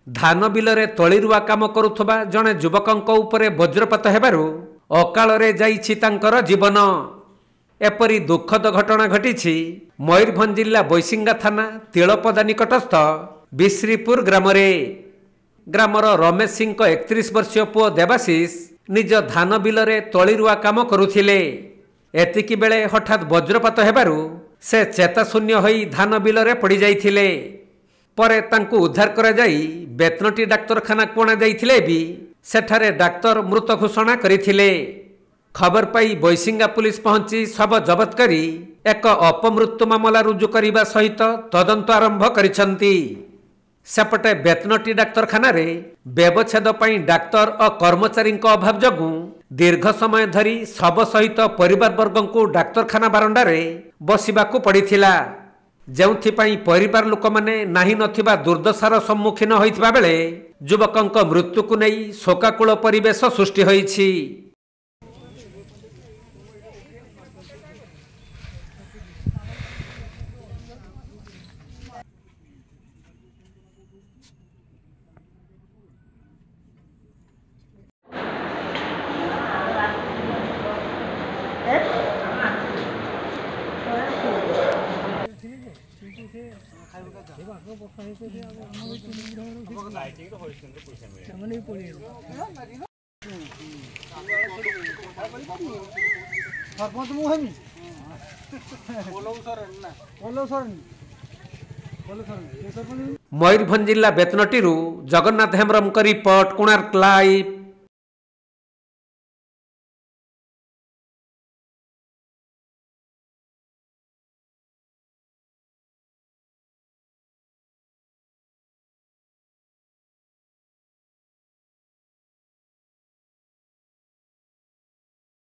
धान बिलरे तली रुआ काम करुथबा जणे युवकंक उपरे वज्रपात हेबारु अकाଳରେ जाइछि तांकर जीवन। एपरी दुखद घटना घटिछि मयूरभंज जिला बैसिंगा थाना तिलपदा निकटस्थ बिश्रीपुर ग्रामरे। ग्रामर रमेश सिंह 31 वर्षीय पुओ देवाशीष निज धान बिलरे तली रुआ काम करुथिले। एतिकी बेले हठात वज्रपात हेबारु से चेताशून्य होई धान बिलरे पड़ी जाइथिले। परे तांकु उद्धार करा जाई बेतनटी डाक्तरखाना कोणा जाइथिले भी सेठारे डाक्तर मृत घोषणा करिथिले। खबर पाई बैसिंगा पुलिस पहुंची शव जबत करी एक अपमृत्यु मामला रुजु करिबा सहित तदंत आरंभ करिसंती। सेपटे बेतनटी डाक्तरखाना रे व्यवच्छेद पई डाक्तर और कर्मचारी अभाव जगु दीर्घ समय धरी शव सहित परिवार वर्गंकु डाक्तरखाना बारंडारे बसिबाकु पड़िथिला। जेउथिपाई परिवार लोक माने नाही नथिबा दुर्दशार सम्मुखीन होइथिबा बेले युवकंक मृत्यु को नै शोकाकुल परिवेश सृष्टि होइछि। मयूरभंज जिला बेतनटी जगन्नाथ हेम्ब्रम रिपोर्ट कोणार्क लाइव।